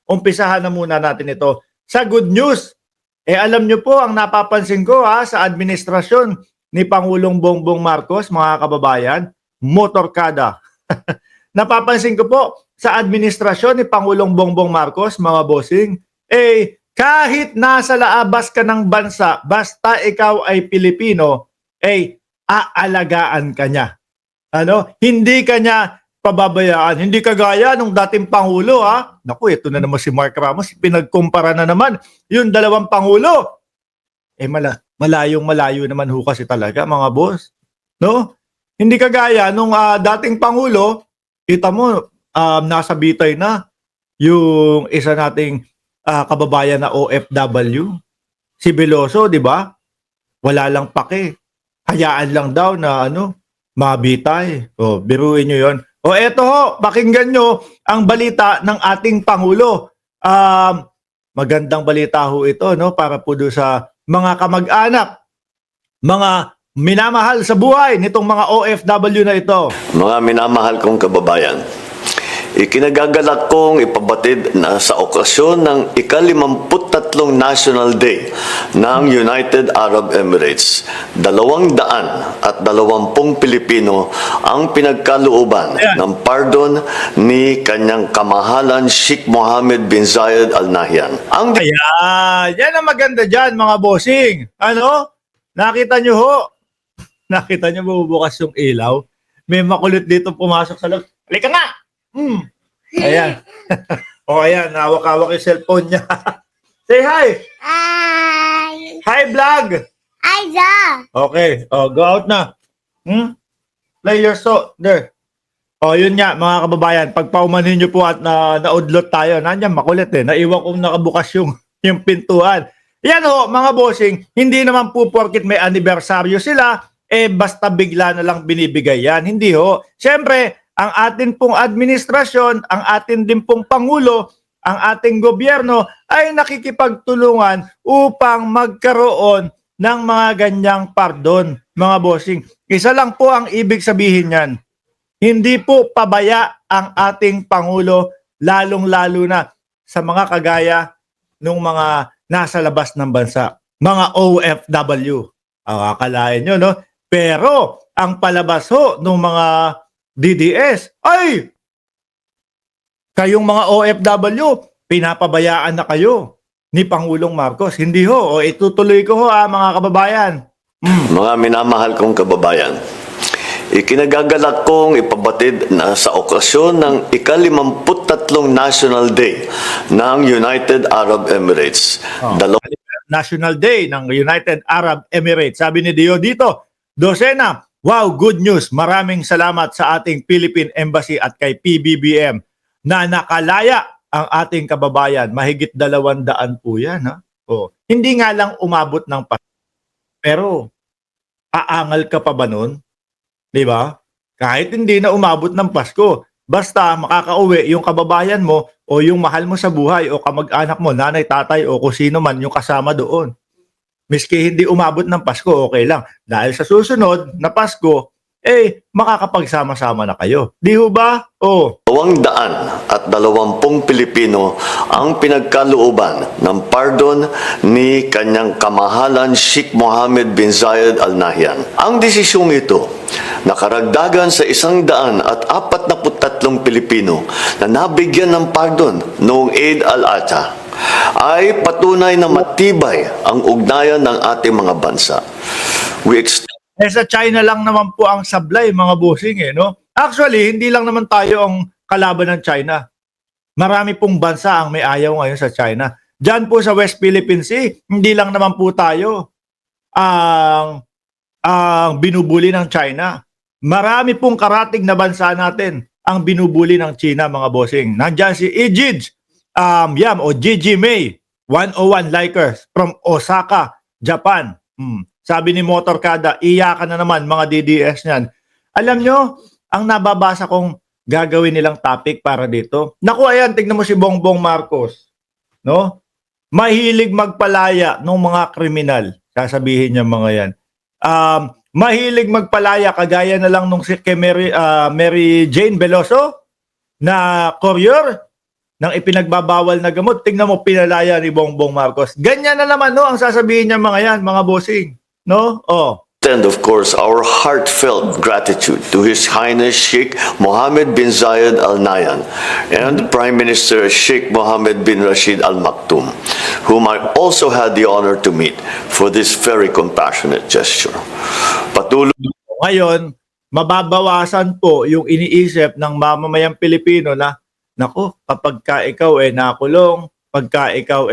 umpisahan na muna natin ito sa good news. Alam nyo po, ang napapansin ko sa administrasyon ni Pangulong Bongbong Marcos, mga kababayan, motorkada. Napapansin ko po sa administrasyon ni Pangulong Bongbong Marcos, mga bossing, kahit nasa laabas ka ng bansa, basta ikaw ay Pilipino, aalagaan ka niya. Hindi ka niya pababayaan. Hindi kagaya nung dating Pangulo, Naku, ito na naman si Mark Ramos, pinagkumpara na naman yung dalawang Pangulo. Malayong-malayo naman ho kasi talaga, mga boss. No? Hindi kagaya nung dating Pangulo, kita mo, nasa bitay na yung isa nating kababayan na OFW, si Veloso, di ba? Wala lang pake. Hayaan lang daw na mabitay. Biruin nyo yun. Eto ho, pakinggan nyo ang balita ng ating Pangulo. Magandang balita ho ito, para po doon sa mga kamag-anak, mga minamahal sa buhay nitong mga OFW na ito. Mga minamahal kong kababayan, ikinagagalak kong ipabatid na sa okasyon ng ika-53 National Day ng United Arab Emirates, 220 Pilipino ang pinagkalooban ng pardon ni kanyang kamahalan Sheikh Mohammed bin Zayed Al Nahyan. Ayan, yan ang maganda dyan, mga bossing. Nakita nyo ho? Nakita nyo bubukas yung ilaw? May makulit dito pumasok sa loob. Halika nga! Ayan. Ayan, hawak-hawak yung cellphone niya. Say hi! Hi! Hi, vlog! Hi, Ja! Okay, go out na. Play your song. There. Yun nga, mga kababayan. Pag paumanin nyo po at naudlot tayo, nandiyan makulit naiwan kong nakabukas yung pintuan. Yan mga bossing, hindi naman po porkit may anibersaryo sila, basta bigla na lang binibigay yan. Hindi ho. Siyempre, ang atin pong administrasyon, ang atin din pong Pangulo, ang ating gobyerno ay nakikipagtulungan upang magkaroon ng mga ganyang pardon, mga bossing. Isa lang po ang ibig sabihin yan. Hindi po pabaya ang ating Pangulo, lalong-lalo na sa mga kagaya ng mga nasa labas ng bansa, mga OFW. Akalain nyo, no? Pero ang palabas ho ng mga DDS, kayong mga OFW, pinapabayaan na kayo ni Pangulong Marcos. Hindi ho. Itutuloy ko ho mga kababayan. Mga minamahal kong kababayan, ikinagagalak kong ipabatid na sa okasyon ng ika-53 National Day ng United Arab Emirates. National Day ng United Arab Emirates. Sabi ni Dio dito, Dosena, wow, good news. Maraming salamat sa ating Philippine Embassy at kay PBBM na nakalaya ang ating kababayan. Mahigit 200 po yan. Hindi nga lang umabot ng pero aangal ka pa ba nun? Di ba? Kahit hindi na umabot ng Pasko, basta makakauwi yung kababayan mo o yung mahal mo sa buhay o kamag-anak mo, nanay, tatay o kung sino man yung kasama doon. Miski hindi umabot ng Pasko, okay lang. Dahil sa susunod na Pasko, makakapagsama-sama na kayo. Di ho ba? 220 Pilipino ang pinagkalooban ng pardon ni kanyang kamahalan Sheikh Mohammed bin Zayed Al Nahyan. Ang desisyong ito, nakaragdagan sa 143 Pilipino na nabigyan ng pardon noong Eid al-Adha, ay patunay na matibay ang ugnayan ng ating mga bansa. Sa China lang naman po ang sablay, mga bossing no? Actually, hindi lang naman tayo ang kalaban ng China. Marami pong bansa ang may ayaw ngayon sa China. Diyan po sa West Philippine Sea, hindi lang naman po tayo ang binubuli ng China. Marami pong karatig na bansa natin ang binubuli ng China, mga bossing. Nandiyan si Ejid, Gigi May, 101 likers from Osaka, Japan. Sabi ni Motorkada, iyakan na naman mga DDS niyan. Alam nyo, ang nababasa kong gagawin nilang topic para dito. Naku, ayan, tignan mo si Bongbong Marcos. No? Mahilig magpalaya ng mga kriminal. Sasabihin niya mga yan. Mahilig magpalaya, kagaya na lang nung si Mary Jane Veloso na courier ng ipinagbabawal na gamot. Tingnan mo, pinalaya ni Bongbong Marcos. Ganyan na naman, no, ang sasabihin niya mga yan, mga bossing. No? Oh. And of course, our heartfelt gratitude to His Highness Sheikh Mohammed bin Zayed Al Nahyan and Prime Minister Sheikh Mohammed bin Rashid Al Maktoum, whom I also had the honor to meet for this very compassionate gesture. Patuloy Ngayon, mababawasan po yung iniisip ng mamamayang Pilipino na, nako, kapag ka ikaw nakulong, pagka ikaw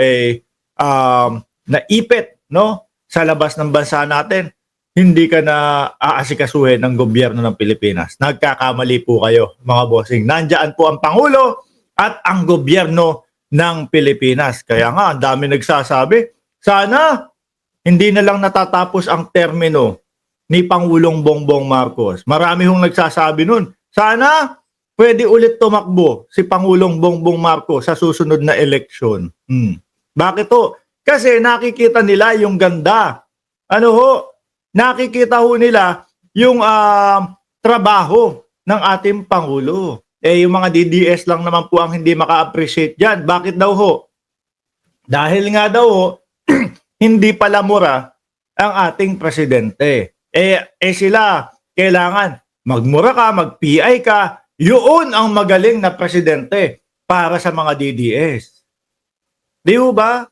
naipit, no, sa labas ng bansa natin, hindi ka na aasikasuhin ng gobyerno ng Pilipinas. Nagkakamali po kayo, mga bossing. Nandyan po ang Pangulo at ang gobyerno ng Pilipinas. Kaya nga, ang dami nagsasabi, sana hindi na lang natatapos ang termino ni Pangulong Bongbong Marcos. Marami hong nagsasabi nun, sana pwede ulit tumakbo si Pangulong Bongbong Marcos sa susunod na eleksyon. Bakit to? Kasi nakikita nila yung ganda. Ano ho? Nakikita ho nila yung trabaho ng ating Pangulo. Yung mga DDS lang naman po ang hindi maka-appreciate dyan. Bakit daw ho? Dahil nga daw ho, hindi pala mura ang ating presidente. Sila, kailangan magmura ka, mag-PI ka, yun ang magaling na presidente para sa mga DDS. Di ho ba?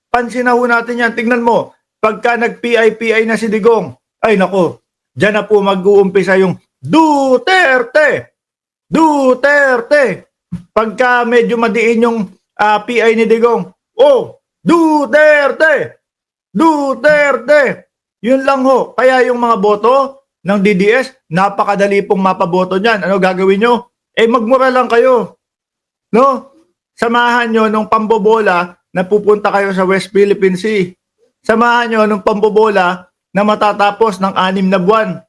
Pansin na ho natin yan. Tingnan mo, pagka nag-PI na si Digong, ay nako, dyan na po mag-uumpisa yung Duterte! Duterte! Pagka medyo madiin yung PI ni Digong, Duterte! Duterte! Yun lang ho. Kaya yung mga boto ng DDS, napakadali pong mapaboto niyan. Ano gagawin nyo? Magmura lang kayo. No? Samahan nyo nung pambobola na pupunta kayo sa West Philippine Sea. Samahan nyo nung pambobola na matatapos ng 6 na buwan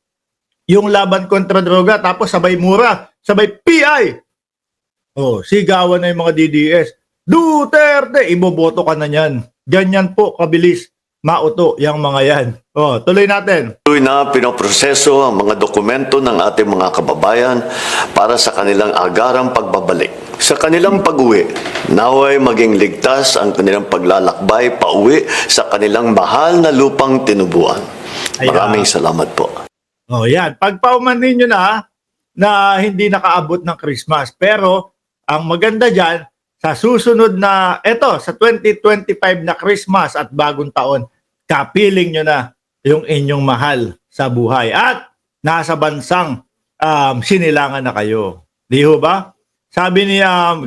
yung laban kontra droga, tapos sabay mura, sabay PI. Sigawan na yung mga DDS. Duterte! Iboboto ka na yan. Ganyan po kabilis mauto yung mga yan. Tuloy natin. Tuloy na pinoproseso ang mga dokumento ng ating mga kababayan para sa kanilang agarang pagbabalik. Sa kanilang pag-uwi, naway maging ligtas ang kanilang paglalakbay pauwi sa kanilang mahal na lupang tinubuan. Maraming salamat po. Yan. Pagpaumanin nyo na hindi nakaabot ng Christmas. Pero ang maganda dyan, sa susunod na, sa 2025 na Christmas at bagong taon, kapiling nyo na yung inyong mahal sa buhay. At nasa bansang sinilangan na kayo. Di ho ba? Sabi ni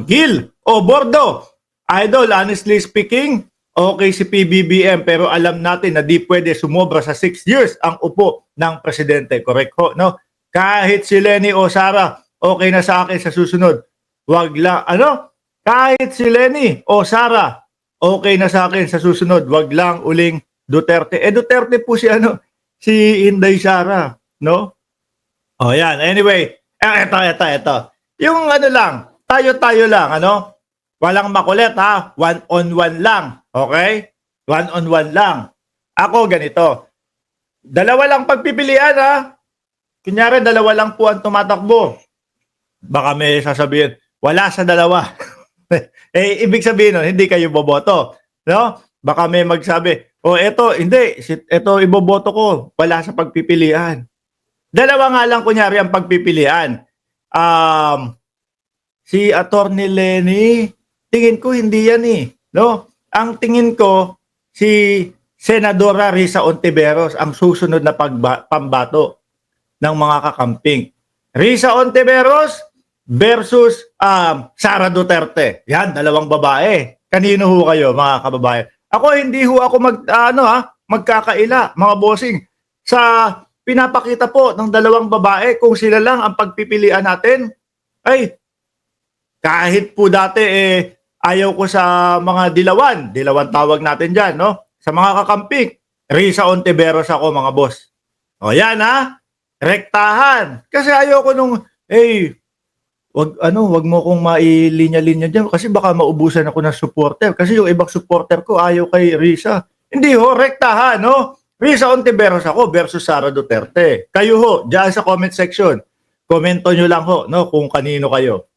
Gil Bordo, Idol, honestly speaking, okay si PBBM pero alam natin na di pwede sumobra sa 6 years ang upo ng presidente. Correct ho? No? Kahit si Lenny o Sara, okay na sa akin sa susunod. Wag lang, kahit si Lenny o Sara, okay na sa akin sa susunod. Wag lang uling Duterte. Duterte po si si Inday Sara, no? Yan. Anyway, ito. Yung lang, tayo lang, Walang makulit, one-on-one lang, okay? One-on-one lang. Ako ganito. Dalawa lang pagpipilian, Kunyari, dalawa lang po ang tumatakbo. Baka may sasabihin, wala sa dalawa. Ibig sabihin nun, hindi kayo boboto. No? Baka may magsabi, hindi, ito iboboto ko, wala sa pagpipilian. Dalawa nga lang kunyari ang pagpipilian. Si Attorney Lenny, tingin ko hindi yan no? Ang tingin ko, si Senadora Risa Ontiveros ang susunod na pambato ng mga kakamping. Risa Ontiveros versus Sara Duterte. Yan, dalawang babae. Kanino ho kayo, mga kababayan? Ako, hindi ho ako magkakaila, mga bossing. Sa pinapakita po ng dalawang babae, kung sila lang ang pagpipilian natin, ay, kahit po dati, ayaw ko sa mga dilawan tawag natin dyan, no? Sa mga kakamping, Risa Ontiveros ako, mga boss. Yan, rektahan. Kasi ayoko nung, wag mo kong mailinya-linya diyan kasi baka maubusan ako ng supporter. Kasi yung ibang supporter ko ayaw kay Risa. Hindi ho, rektahan, no? Risa Ontiveros ako versus Sara Duterte. Kayo ho, diyan sa comment section. Komento nyo lang ho, no, kung kanino kayo.